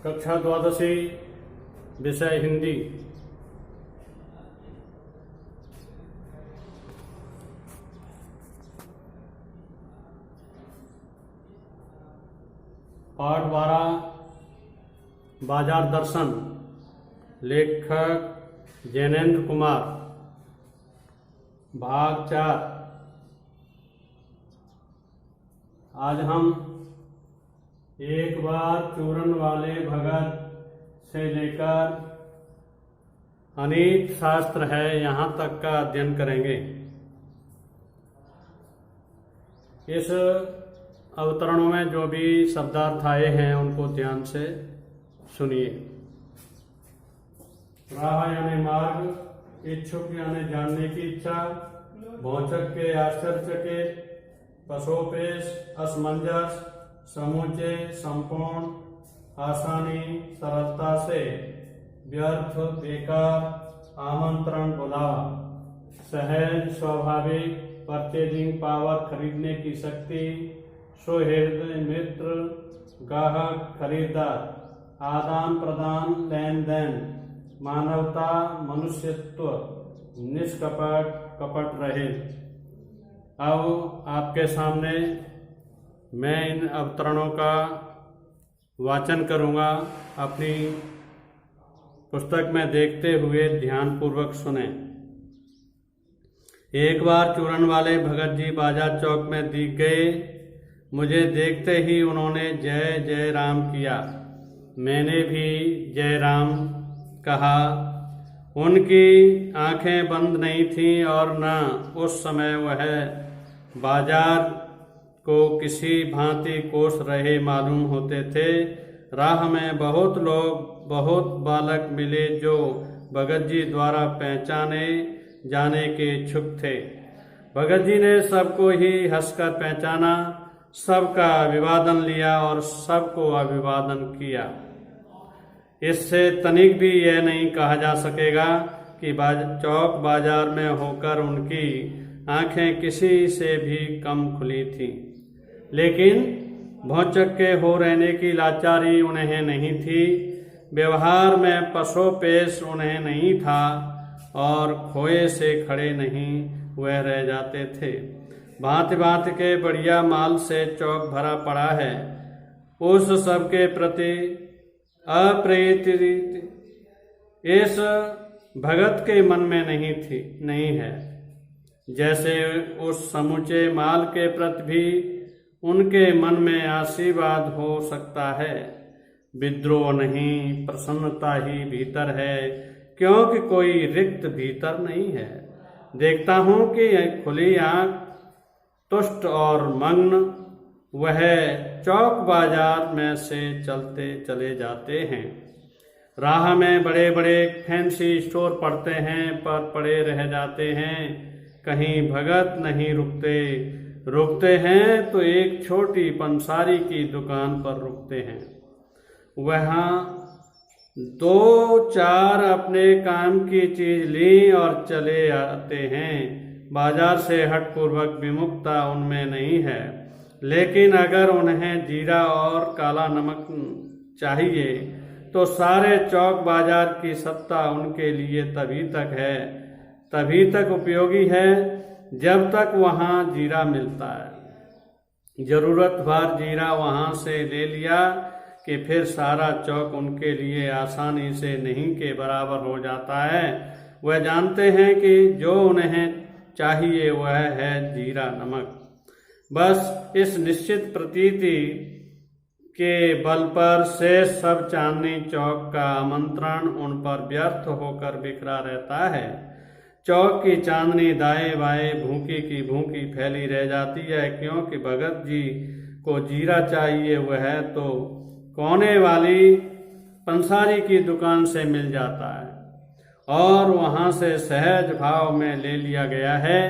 कक्षा द्वादशी, विषय हिंदी। पाठ 12, बाजार दर्शन। लेखक जैनेन्द्र कुमार। भाग 4। आज हम एक बार चूरन वाले भगत से लेकर अनेक शास्त्र है यहाँ तक का अध्ययन करेंगे। इस अवतरणों में जो भी शब्दार्थ आए हैं उनको ध्यान से सुनिए। राह यानी मार्ग, इच्छुक यानी जानने की इच्छा, भौचक के आश्चर्यचकित, पशोपेश असमंजस, समूचे संपूर्ण, आसानी सरलता से, व्यर्थ बेकार, आमंत्रण बुलावा, सहज स्वाभाविक, परचेजिंग पावर खरीदने की शक्ति, सुहृद मित्र, ग्राहक खरीदार, आदान प्रदान लेन देन, मानवता मनुष्यत्व, निष्कपट कपट रहित। अब आपके सामने मैं इन अवतरणों का वाचन करूंगा। अपनी पुस्तक में देखते हुए ध्यानपूर्वक सुने। एक बार चूरन वाले भगत जी बाजार चौक में दिख गए। मुझे देखते ही उन्होंने जय जय राम किया। मैंने भी जय राम कहा। उनकी आंखें बंद नहीं थीं और न उस समय वह बाजार को किसी भांति कोस रहे मालूम होते थे। राह में बहुत लोग, बहुत बालक मिले जो भगत जी द्वारा पहचाने जाने के इच्छुक थे। भगत जी ने सबको ही हंसकर पहचाना, सबका अभिवादन लिया और सबको अभिवादन किया। इससे तनिक भी यह नहीं कहा जा सकेगा कि चौक बाजार में होकर उनकी आंखें किसी से भी कम खुली थीं। लेकिन भौचक के हो रहने की लाचारी उन्हें नहीं थी, व्यवहार में पशोपेश उन्हें नहीं था और खोए से खड़े नहीं वह रह जाते थे। भांति भांति के बढ़िया माल से चौक भरा पड़ा है। उस सबके प्रति अप्रीति इस भगत के मन में नहीं है, जैसे उस समूचे माल के प्रति भी उनके मन में आशीर्वाद हो सकता है। विद्रोह नहीं, प्रसन्नता ही भीतर है, क्योंकि कोई रिक्त भीतर नहीं है। देखता हूं कि खुली आंख, तुष्ट और मग्न वह चौक बाजार में से चलते चले जाते हैं। राह में बड़े बड़े फैंसी स्टोर पड़ते हैं पर पड़े रह जाते हैं। कहीं भगत नहीं रुकते हैं तो एक छोटी पंसारी की दुकान पर रुकते हैं। वहां 2-4 अपने काम की चीज ली और चले आते हैं। बाजार से हठपूर्वक विमुखता उनमें नहीं है, लेकिन अगर उन्हें जीरा और काला नमक चाहिए तो सारे चौक बाजार की सत्ता उनके लिए तभी तक उपयोगी है जब तक वहां जीरा मिलता है। जरूरत भर जीरा वहां से ले लिया कि फिर सारा चौक उनके लिए आसानी से नहीं के बराबर हो जाता है। वह जानते हैं कि जो उन्हें चाहिए वह है जीरा नमक। बस इस निश्चित प्रतीति के बल पर से सब चांदनी चौक का आमंत्रण उन पर व्यर्थ होकर बिखरा रहता है। चौक की चांदनी दाएं बाएं भूखी की भूखी फैली रह जाती है, क्योंकि भगत जी को जीरा चाहिए वह तो कोने वाली पंसारी की दुकान से मिल जाता है और वहां से सहज भाव में ले लिया गया है।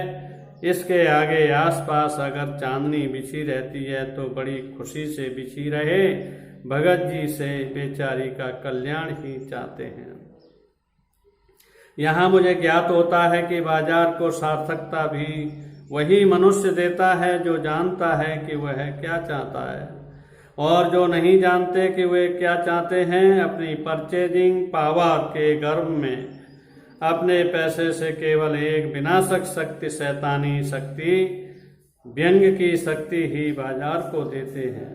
इसके आगे आसपास अगर चांदनी बिछी रहती है तो बड़ी खुशी से बिछी रहे। भगत जी से बेचारी का कल्याण ही चाहते हैं। यहाँ मुझे ज्ञात होता है कि बाजार को सार्थकता भी वही मनुष्य देता है जो जानता है कि वह क्या चाहता है। और जो नहीं जानते कि वे क्या चाहते हैं, अपनी परचेजिंग पावर के गर्व में अपने पैसे से केवल एक विनाशक शक्ति, शैतानी शक्ति, व्यंग की शक्ति ही बाजार को देते हैं।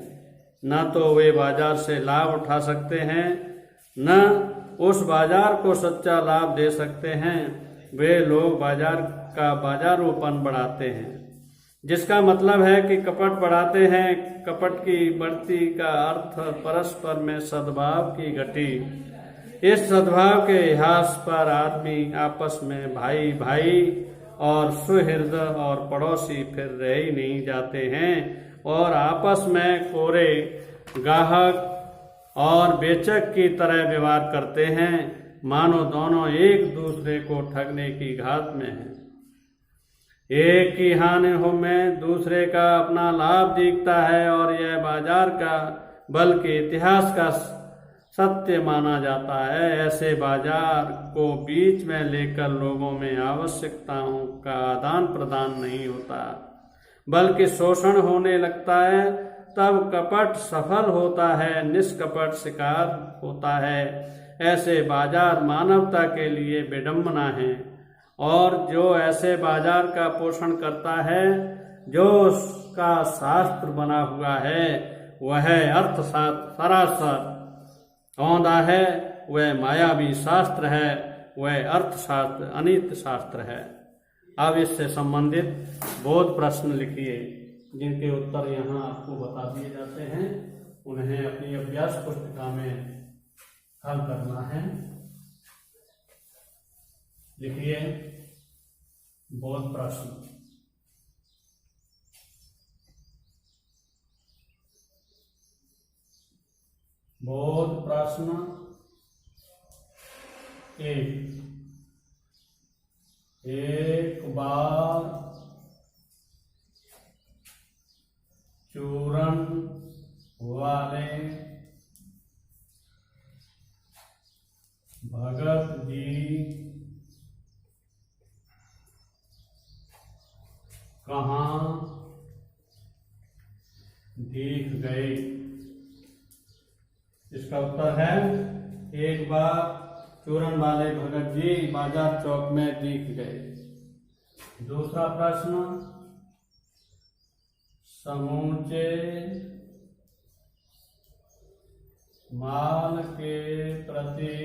न तो वे बाजार से लाभ उठा सकते हैं, न उस बाजार को सच्चा लाभ दे सकते हैं। वे लोग बाजार का बाजारूपन बढ़ाते हैं, जिसका मतलब है कि कपट बढ़ाते हैं। कपट की बढ़ती का अर्थ परस्पर में सद्भाव की घटी। इस सद्भाव के इतिहास पर आदमी आपस में भाई भाई और सुहृद और पड़ोसी फिर रह ही नहीं जाते हैं और आपस में कोरे गाहक और बेचक की तरह व्यवहार करते हैं, मानो दोनों एक दूसरे को ठगने की घात में हैं। एक की हानि हो में दूसरे का अपना लाभ दिखता है और यह बाजार का बल्कि इतिहास का सत्य माना जाता है। ऐसे बाजार को बीच में लेकर लोगों में आवश्यकताओं का आदान प्रदान नहीं होता, बल्कि शोषण होने लगता है। तब कपट सफल होता है, निष्कपट शिकार होता है। ऐसे बाजार मानवता के लिए विडंबना है, और जो ऐसे बाजार का पोषण करता है, जो उसका शास्त्र बना हुआ है, वह अर्थशास्त्र सरासर औंधा है, वह मायावी शास्त्र है, वह अर्थशास्त्र अनित शास्त्र है। अब इससे संबंधित बोध प्रश्न लिखिए, जिनके उत्तर यहाँ आपको बता दिए जाते हैं। उन्हें अपनी अभ्यास पुस्तिका में हल करना है। लिखिए बोध प्रश्न। बोध प्रश्न 1। एक बार चूरन वाले भगत जी कहाँ दिख गए? इसका उत्तर है, एक बार चूरन वाले भगत जी बाजार चौक में दिख गए। दूसरा प्रश्न, समूचे माल के प्रति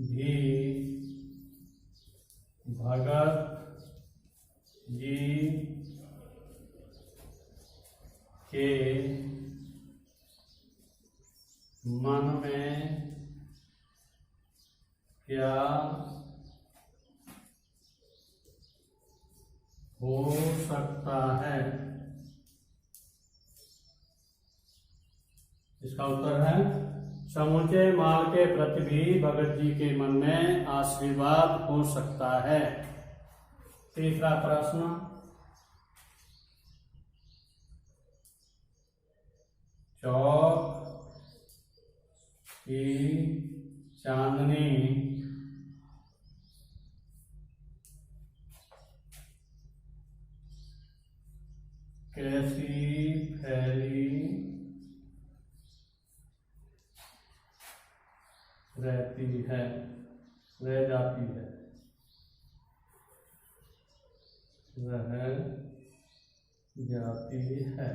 भी भगत जी के मन में क्या हो सकता है? इसका उत्तर है, समूचे माल के प्रति भी भगत जी के मन में आशीर्वाद हो सकता है। तीसरा प्रश्न, चौक की चांदनी कैसी फैली रहती है, रह जाती है, रह जाती है।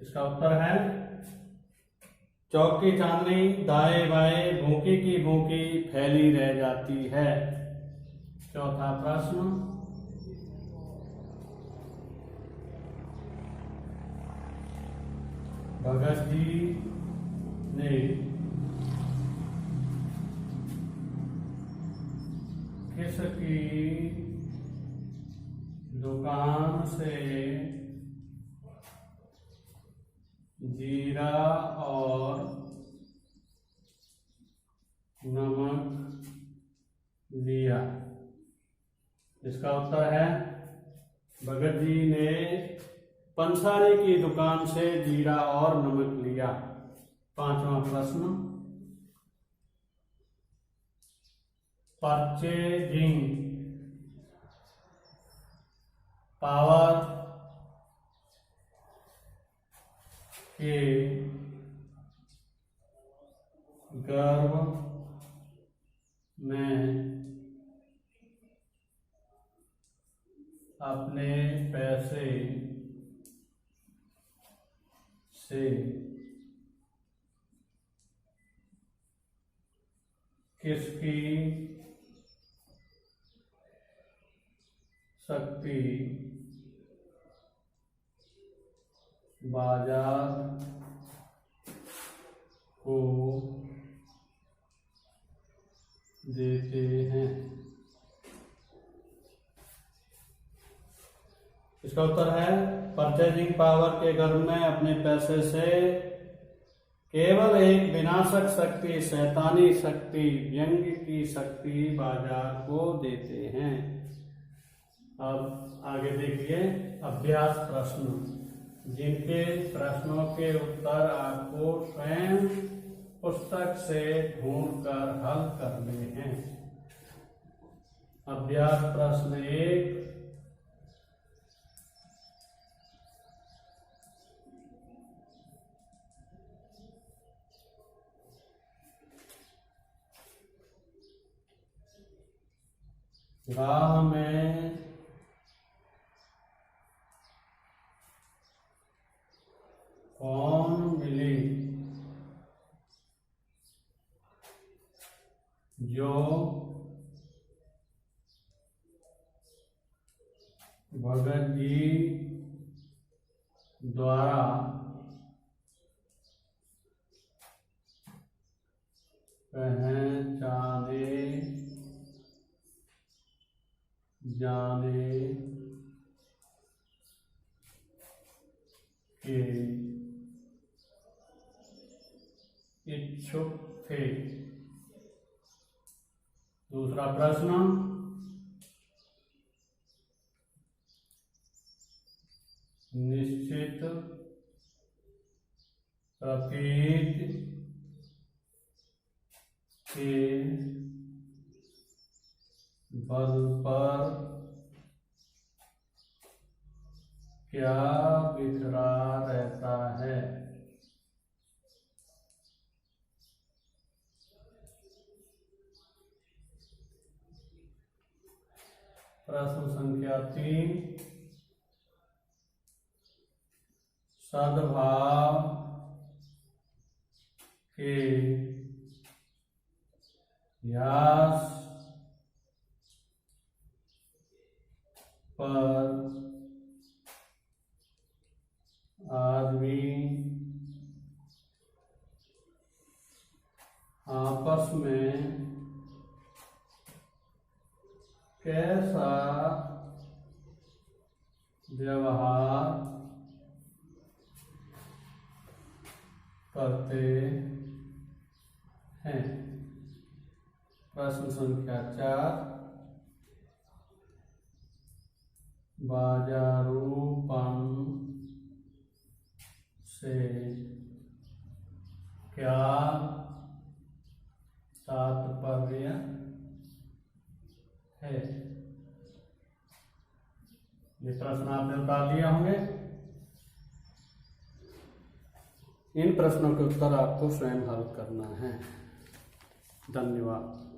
इसका उत्तर है, चौक की चांदनी दाएं बाएं भूखी की भूखी फैली रह जाती है। चौथा प्रश्न, भगत जी ने किसकी दुकान से जीरा और नमक लिया? इसका उत्तर है, भगत जी ने पंसारी की दुकान से जीरा और नमक लिया। पांचवा प्रश्न, परचेजिंग पावर के गर्भ में अपने पैसे से किसकी शक्ति बाजार को देते हैं? इसका उत्तर है परचेजिंग पावर के गर्भ में अपने पैसे से केवल एक विनाशक शक्ति, शैतानी शक्ति, व्यंग्य की शक्ति बाजार को देते हैं। अब आगे देखिए अभ्यास प्रश्न, जिनके प्रश्नों के उत्तर आपको स्वयं पुस्तक से ढूंढकर हल करने हैं। अभ्यास प्रश्न 1, राह में कौन मिली जो भगत जी द्वारा पहचाने जाने के इच्छुक थे? दूसरा प्रश्न, निश्चित प्रतीक के बल पर क्या बिखरा रहता है? प्रश्न संख्या 3, सद्भाव के व्यास पर आदमी आपस में कैसा व्यवहार करते हैं? प्रश्न संख्या 4, बाजारूपन से क्या तात्पर्य है? ये प्रश्न आपने उतार लिए होंगे। इन प्रश्नों के उत्तर आपको स्वयं हल करना है। धन्यवाद।